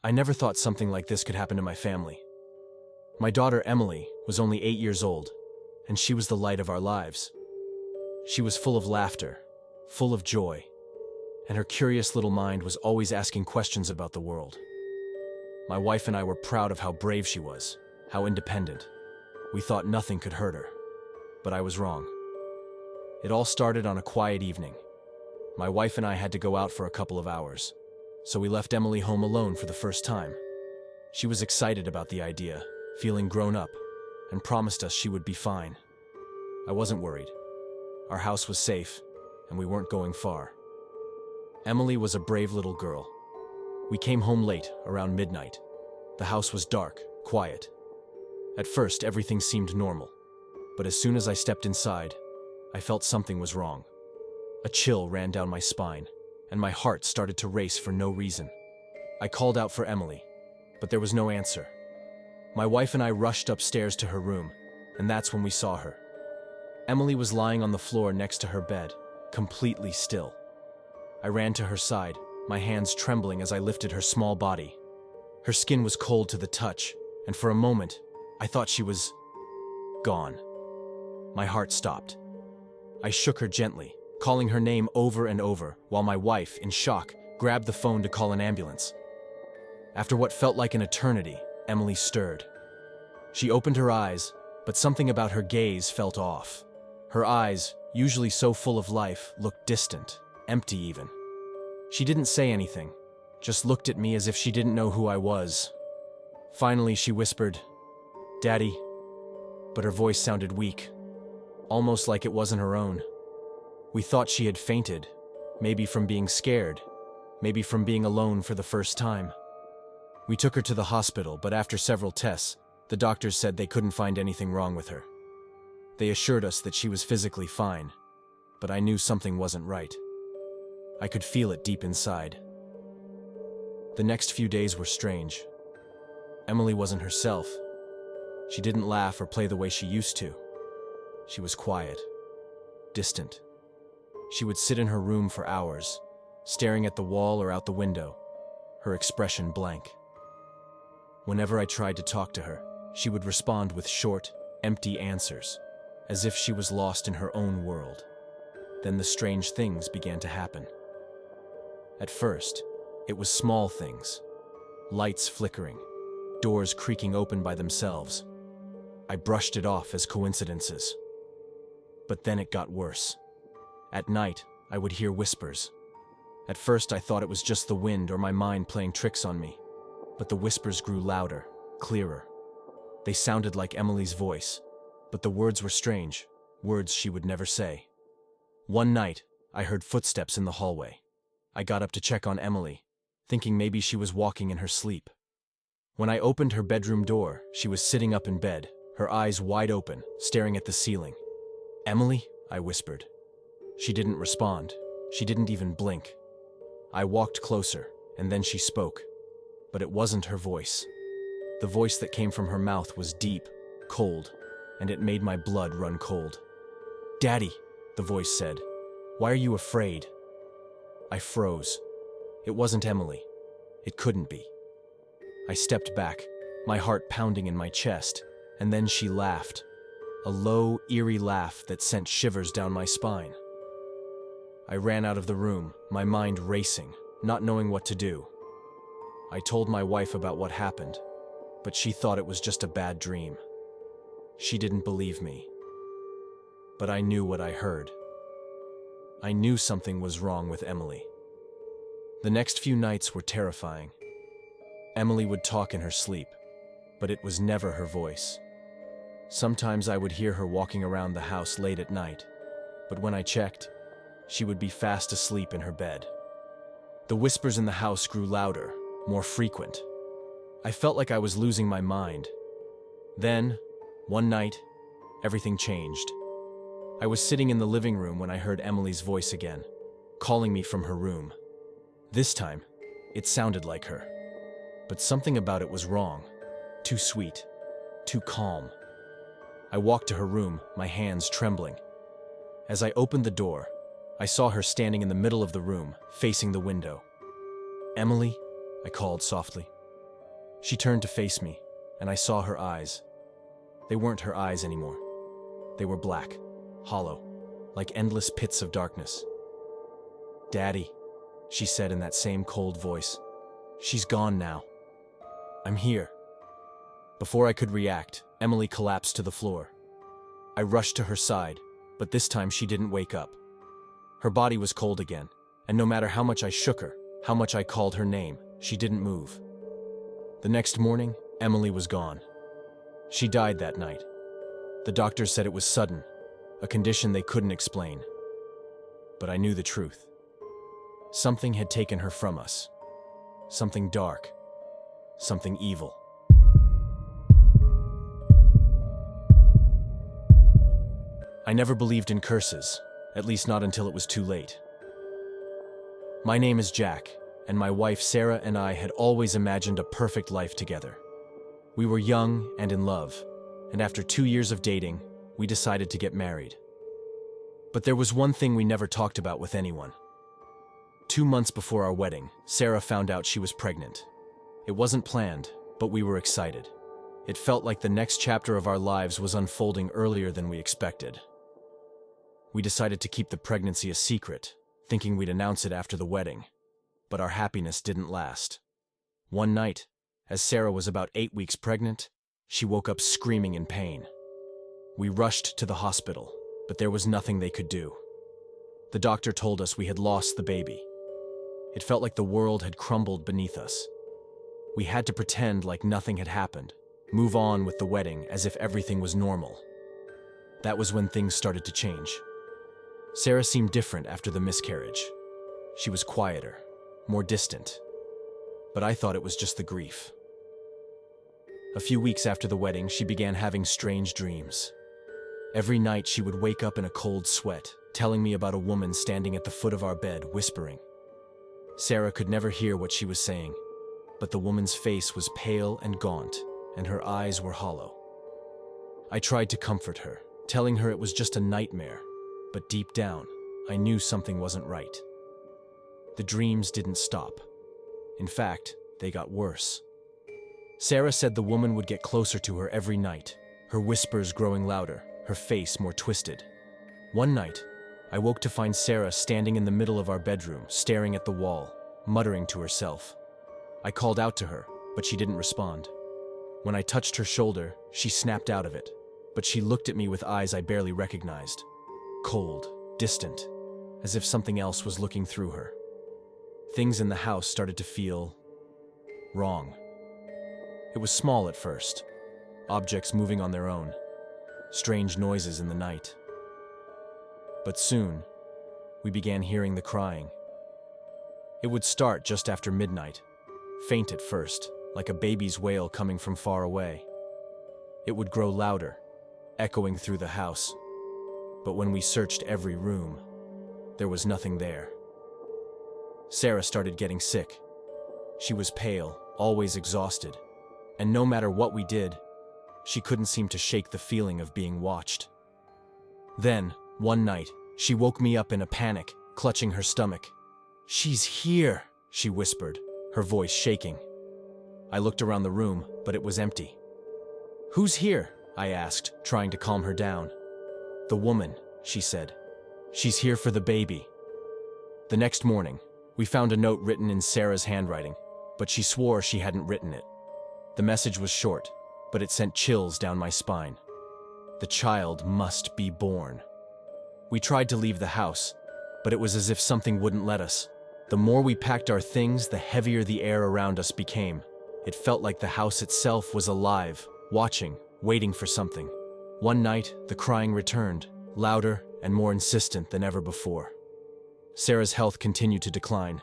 I never thought something like this could happen to my family. My daughter Emily was only 8 years old, and she was the light of our lives. She was full of laughter, full of joy, and her curious little mind was always asking questions about the world. My wife and I were proud of how brave she was, how independent. We thought nothing could hurt her, but I was wrong. It all started on a quiet evening. My wife and I had to go out for a couple of hours, so we left Emily home alone for the first time. She was excited about the idea, feeling grown up, and promised us she would be fine. I wasn't worried. Our house was safe, and we weren't going far. Emily was a brave little girl. We came home late, around midnight. The house was dark, quiet. At first, everything seemed normal, but as soon as I stepped inside, I felt something was wrong. A chill ran down my spine, and my heart started to race for no reason. I called out for Emily, but there was no answer. My wife and I rushed upstairs to her room, and that's when we saw her. Emily was lying on the floor next to her bed, completely still. I ran to her side, my hands trembling as I lifted her small body. Her skin was cold to the touch, and for a moment, I thought she was gone. My heart stopped. I shook her gently, calling her name over and over, while my wife, in shock, grabbed the phone to call an ambulance. After what felt like an eternity, Emily stirred. She opened her eyes, but something about her gaze felt off. Her eyes, usually so full of life, looked distant, empty even. She didn't say anything, just looked at me as if she didn't know who I was. Finally, she whispered, "Daddy," but her voice sounded weak, almost like it wasn't her own. We thought she had fainted, maybe from being scared, maybe from being alone for the first time. We took her to the hospital, but after several tests, the doctors said they couldn't find anything wrong with her. They assured us that she was physically fine, but I knew something wasn't right. I could feel it deep inside. The next few days were strange. Emily wasn't herself. She didn't laugh or play the way she used to. She was quiet, distant. She would sit in her room for hours, staring at the wall or out the window, her expression blank. Whenever I tried to talk to her, she would respond with short, empty answers, as if she was lost in her own world. Then the strange things began to happen. At first, it was small things. Lights flickering, doors creaking open by themselves. I brushed it off as coincidences. But then it got worse. At night, I would hear whispers. At first, I thought it was just the wind or my mind playing tricks on me. But the whispers grew louder, clearer. They sounded like Emily's voice, but the words were strange, words she would never say. One night, I heard footsteps in the hallway. I got up to check on Emily, thinking maybe she was walking in her sleep. When I opened her bedroom door, she was sitting up in bed, her eyes wide open, staring at the ceiling. "Emily?" I whispered. She didn't respond. She didn't even blink. I walked closer, and then she spoke. But it wasn't her voice. The voice that came from her mouth was deep, cold, and it made my blood run cold. "Daddy," the voice said, "why are you afraid?" I froze. It wasn't Emily. It couldn't be. I stepped back, my heart pounding in my chest, and then she laughed. A low, eerie laugh that sent shivers down my spine. I ran out of the room, my mind racing, not knowing what to do. I told my wife about what happened, but she thought it was just a bad dream. She didn't believe me. But I knew what I heard. I knew something was wrong with Emily. The next few nights were terrifying. Emily would talk in her sleep, but it was never her voice. Sometimes I would hear her walking around the house late at night, but when I checked, she would be fast asleep in her bed. The whispers in the house grew louder, more frequent. I felt like I was losing my mind. Then, one night, everything changed. I was sitting in the living room when I heard Emily's voice again, calling me from her room. This time, it sounded like her. But something about it was wrong. Too sweet, too calm. I walked to her room, my hands trembling. As I opened the door, I saw her standing in the middle of the room, facing the window. "Emily?" I called softly. She turned to face me, and I saw her eyes. They weren't her eyes anymore. They were black, hollow, like endless pits of darkness. "Daddy," she said in that same cold voice. "She's gone now. I'm here." Before I could react, Emily collapsed to the floor. I rushed to her side, but this time she didn't wake up. Her body was cold again, and no matter how much I shook her, how much I called her name, she didn't move. The next morning, Emily was gone. She died that night. The doctors said it was sudden, a condition they couldn't explain. But I knew the truth. Something had taken her from us. Something dark. Something evil. I never believed in curses, at least not until it was too late. My name is Jack, and my wife Sarah and I had always imagined a perfect life together. We were young and in love, and after 2 years of dating, we decided to get married. But there was one thing we never talked about with anyone. 2 months before our wedding, Sarah found out she was pregnant. It wasn't planned, but we were excited. It felt like the next chapter of our lives was unfolding earlier than we expected. We decided to keep the pregnancy a secret, thinking we'd announce it after the wedding. But our happiness didn't last. One night, as Sarah was about 8 weeks pregnant, she woke up screaming in pain. We rushed to the hospital, but there was nothing they could do. The doctor told us we had lost the baby. It felt like the world had crumbled beneath us. We had to pretend like nothing had happened, move on with the wedding as if everything was normal. That was when things started to change. Sarah seemed different after the miscarriage. She was quieter, more distant. But I thought it was just the grief. A few weeks after the wedding, she began having strange dreams. Every night she would wake up in a cold sweat, telling me about a woman standing at the foot of our bed, whispering. Sarah could never hear what she was saying, but the woman's face was pale and gaunt, and her eyes were hollow. I tried to comfort her, telling her it was just a nightmare, but deep down, I knew something wasn't right. The dreams didn't stop. In fact, they got worse. Sarah said the woman would get closer to her every night, her whispers growing louder, her face more twisted. One night, I woke to find Sarah standing in the middle of our bedroom, staring at the wall, muttering to herself. I called out to her, but she didn't respond. When I touched her shoulder, she snapped out of it, but she looked at me with eyes I barely recognized. Cold, distant, as if something else was looking through her. Things in the house started to feel wrong. It was small at first, objects moving on their own, strange noises in the night. But soon, we began hearing the crying. It would start just after midnight, faint at first, like a baby's wail coming from far away. It would grow louder, echoing through the house. But when we searched every room, there was nothing there. Sarah started getting sick. She was pale, always exhausted, and no matter what we did, she couldn't seem to shake the feeling of being watched. Then, one night, she woke me up in a panic, clutching her stomach. "She's here," she whispered, her voice shaking. I looked around the room, but it was empty. "Who's here?" I asked, trying to calm her down. "The woman," she said. "She's here for the baby." The next morning, we found a note written in Sarah's handwriting, but she swore she hadn't written it. The message was short, but it sent chills down my spine. The child must be born. We tried to leave the house, but it was as if something wouldn't let us. The more we packed our things, the heavier the air around us became. It felt like the house itself was alive, watching, waiting for something. One night, the crying returned, louder and more insistent than ever before. Sarah's health continued to decline,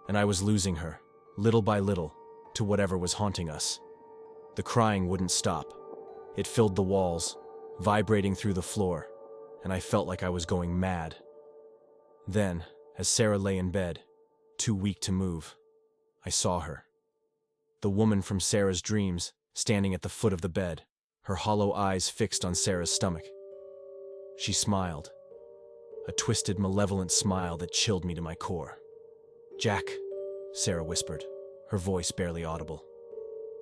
and I was losing her, little by little, to whatever was haunting us. The crying wouldn't stop. It filled the walls, vibrating through the floor, and I felt like I was going mad. Then, as Sarah lay in bed, too weak to move, I saw her. The woman from Sarah's dreams, standing at the foot of the bed, her hollow eyes fixed on Sarah's stomach. She smiled, a twisted, malevolent smile that chilled me to my core. "Jack," Sarah whispered, her voice barely audible.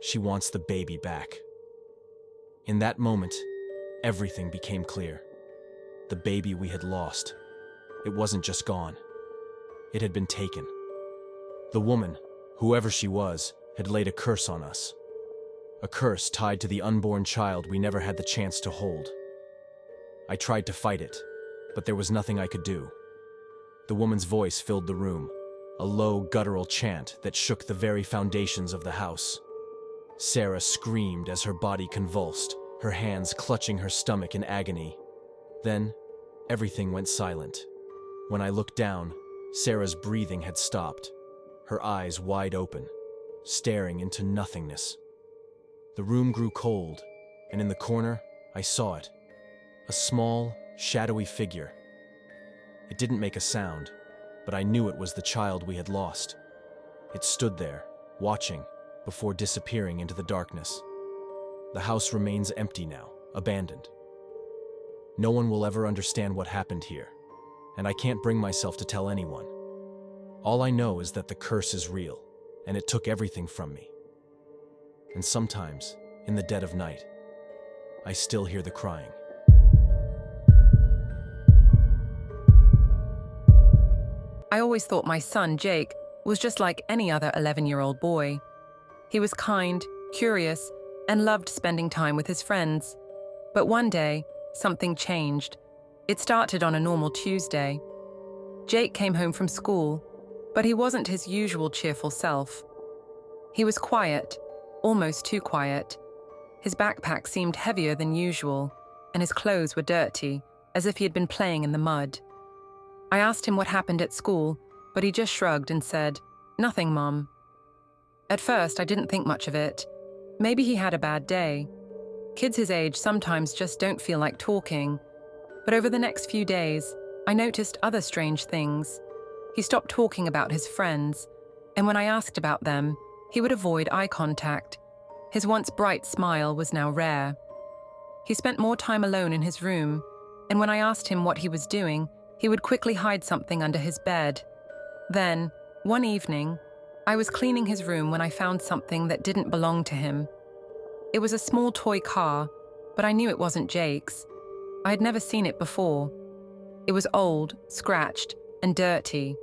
She wants the baby back. In that moment, everything became clear. The baby we had lost. It wasn't just gone. It had been taken. The woman, whoever she was, had laid a curse on us. A curse tied to the unborn child we never had the chance to hold. I tried to fight it, but there was nothing I could do. The woman's voice filled the room, a low, guttural chant that shook the very foundations of the house. Sarah screamed as her body convulsed, her hands clutching her stomach in agony. Then, everything went silent. When I looked down, Sarah's breathing had stopped, her eyes wide open, staring into nothingness. The room grew cold, and in the corner, I saw it. A small, shadowy figure. It didn't make a sound, but I knew it was the child we had lost. It stood there, watching, before disappearing into the darkness. The house remains empty now, abandoned. No one will ever understand what happened here, and I can't bring myself to tell anyone. All I know is that the curse is real, and it took everything from me. And sometimes, in the dead of night, I still hear the crying. I always thought my son, Jake, was just like any other 11-year-old boy. He was kind, curious, and loved spending time with his friends. But one day, something changed. It started on a normal Tuesday. Jake came home from school, but he wasn't his usual cheerful self. He was quiet, almost too quiet. His backpack seemed heavier than usual, and his clothes were dirty, as if he had been playing in the mud. I asked him what happened at school, but he just shrugged and said, "Nothing, Mom." At first, I didn't think much of it. Maybe he had a bad day. Kids his age sometimes just don't feel like talking. But over the next few days, I noticed other strange things. He stopped talking about his friends, and when I asked about them, he would avoid eye contact. His once bright smile was now rare. He spent more time alone in his room, and when I asked him what he was doing, he would quickly hide something under his bed. Then, one evening, I was cleaning his room when I found something that didn't belong to him. It was a small toy car, but I knew it wasn't Jake's. I had never seen it before. It was old, scratched, and dirty.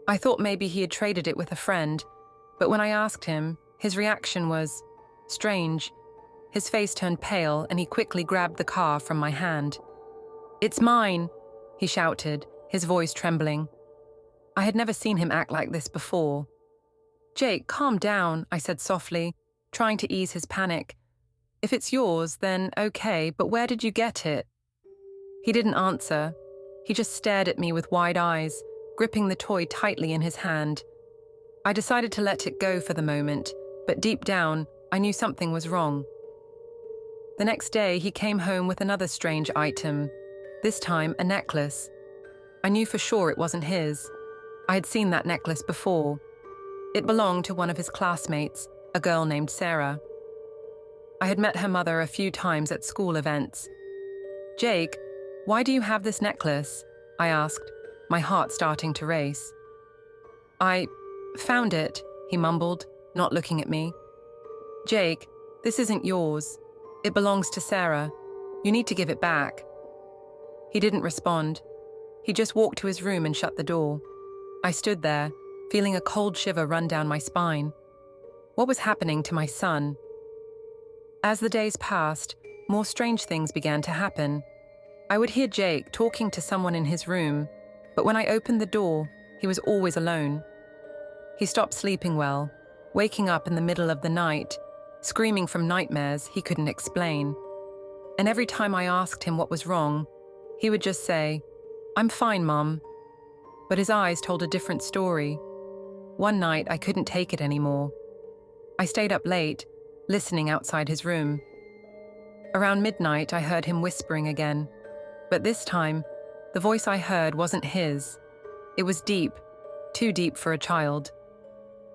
I thought maybe he had traded it with a friend, but when I asked him, his reaction was strange. His face turned pale and he quickly grabbed the car from my hand. "It's mine," he shouted, his voice trembling. I had never seen him act like this before. "Jake, calm down," I said softly, trying to ease his panic. "If it's yours, then okay, but where did you get it?" He didn't answer. He just stared at me with wide eyes, gripping the toy tightly in his hand. I decided to let it go for the moment, but deep down, I knew something was wrong. The next day, he came home with another strange item, this time a necklace. I knew for sure it wasn't his. I had seen that necklace before. It belonged to one of his classmates, a girl named Sarah. I had met her mother a few times at school events. "Jake, why do you have this necklace?" I asked, my heart starting to race. "I found it," he mumbled, not looking at me. "Jake, this isn't yours. It belongs to Sarah. You need to give it back." He didn't respond. He just walked to his room and shut the door. I stood there, feeling a cold shiver run down my spine. What was happening to my son? As the days passed, more strange things began to happen. I would hear Jake talking to someone in his room, but when I opened the door, he was always alone. He stopped sleeping well, waking up in the middle of the night, screaming from nightmares he couldn't explain. And every time I asked him what was wrong, he would just say, "I'm fine, Mom." But his eyes told a different story. One night, I couldn't take it anymore. I stayed up late, listening outside his room. Around midnight, I heard him whispering again. But this time, the voice I heard wasn't his. It was deep, too deep for a child.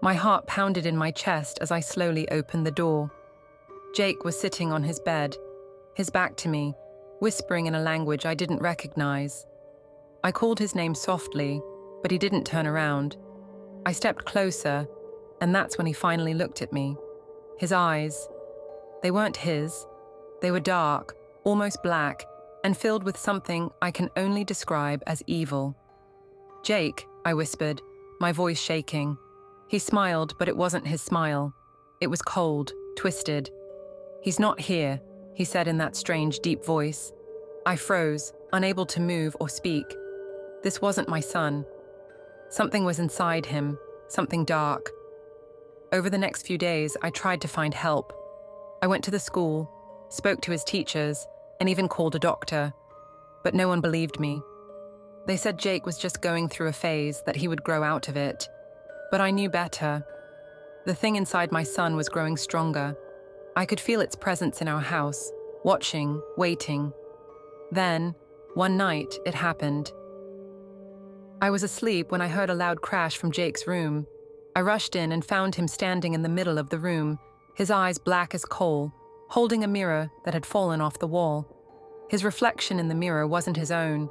My heart pounded in my chest as I slowly opened the door. Jake was sitting on his bed, his back to me, whispering in a language I didn't recognize. I called his name softly, but he didn't turn around. I stepped closer, and that's when he finally looked at me. his eyes. They weren't his. They were dark, almost black, and filled with something I can only describe as evil. "Jake," I whispered, my voice shaking. He smiled, but it wasn't his smile. It was cold, twisted. "He's not here," he said in that strange, deep voice. I froze, unable to move or speak. This wasn't my son. Something was inside him, something dark. Over the next few days, I tried to find help. I went to the school, spoke to his teachers, and even called a doctor. But no one believed me. They said Jake was just going through a phase, that he would grow out of it. But I knew better. The thing inside my son was growing stronger. I could feel its presence in our house, watching, waiting. Then, one night, it happened. I was asleep when I heard a loud crash from Jake's room. I rushed in and found him standing in the middle of the room, his eyes black as coal, holding a mirror that had fallen off the wall. His reflection in the mirror wasn't his own.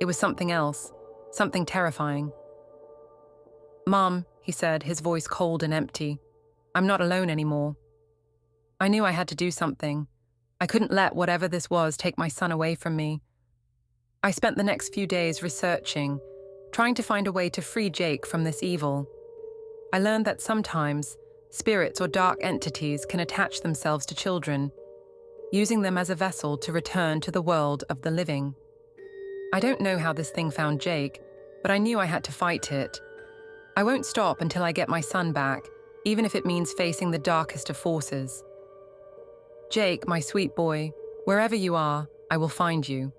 It was something else, something terrifying. "Mom," he said, his voice cold and empty. "I'm not alone anymore." I knew I had to do something. I couldn't let whatever this was take my son away from me. I spent the next few days researching, trying to find a way to free Jake from this evil. I learned that sometimes spirits or dark entities can attach themselves to children, using them as a vessel to return to the world of the living. I don't know how this thing found Jake, but I knew I had to fight it. I won't stop until I get my son back, even if it means facing the darkest of forces. Jake, my sweet boy, wherever you are, I will find you.